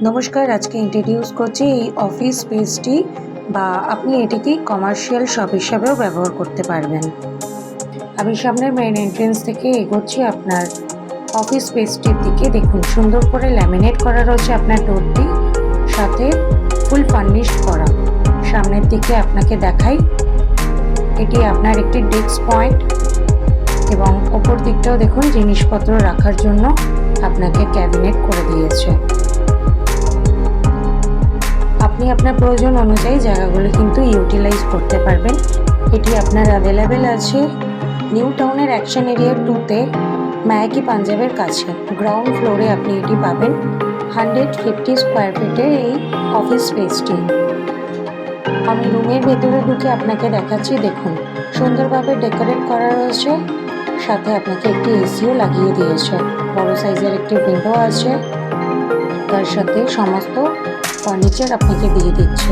নমস্কার, আজকে ইন্ট্রোডিউস করছি এই অফিস স্পেসটি বা আপনি এটিকে কমার্শিয়াল শপ হিসাবেও ব্যবহার করতে পারবেন। আমি সামনের মেইন এন্ট্রেন্স থেকে এগোচ্ছি আপনার অফিস স্পেসটির দিকে। দেখুন, সুন্দর করে ল্যামিনেট করা রয়েছে আপনার ডোরটি, সাথে ফুল ফার্নিশড করা। সামনের দিকে আপনাকে দেখাই, এটি আপনার একটি ডেস্ক পয়েন্ট এবং ওপর দিকটাও দেখুন জিনিসপত্র রাখার জন্য আপনাকে ক্যাবিনেট করে দিয়েছে। আপনি আপনার প্রয়োজন অনুযায়ী জায়গাগুলো কিন্তু ইউটিলাইজ করতে পারবেন। এটি আপনার অ্যাভেলেবেল আছে নিউ টাউনের অ্যাকশন এরিয়া 2-তে, মায়াকি পাঞ্জাবের কাছে গ্রাউন্ড ফ্লোরে আপনি এটি পাবেন। 150 স্কোয়ার ফিটের এই অফিস স্পেসটি। আমি রুমের ভেতরে ঢুকে আপনাকে দেখাচ্ছি। দেখুন, সুন্দরভাবে ডেকোরেট করা রয়েছে, সাথে আপনাকে একটি এসিও লাগিয়ে দিয়েছে। বড় সাইজের একটি উইন্ডো আছে, তার সাথে সমস্ত ফার্নিচার আপনাকে দিয়ে দিচ্ছে।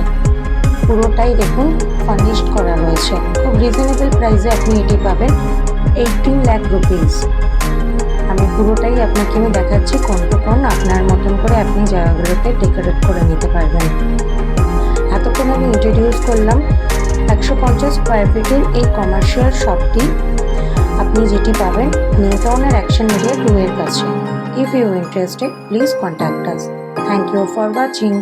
পুরোটাই দেখুন ফার্নিশড করা রয়েছে। খুব রিজনেবল প্রাইসে আপনি এটি পাবেন, 18 লাখ রুপিস। আমি পুরোটাই আপনাকে দেখাচ্ছি কোন টু কোন আপনার মতন করে আপনি জায়গাগুলোতে ডেকোরেট করে নিতে পারবেন। এতক্ষণ আমি ইন্ট্রোডিউস করলাম 150 স্কোয়ার ফিটের এই কমার্শিয়াল শপটি, আপনি যেটি পাবেন নিউ টাউনের অ্যাকশন এরিয়া 2 এর কাছে। If you interested, please contact us. Thank you for watching.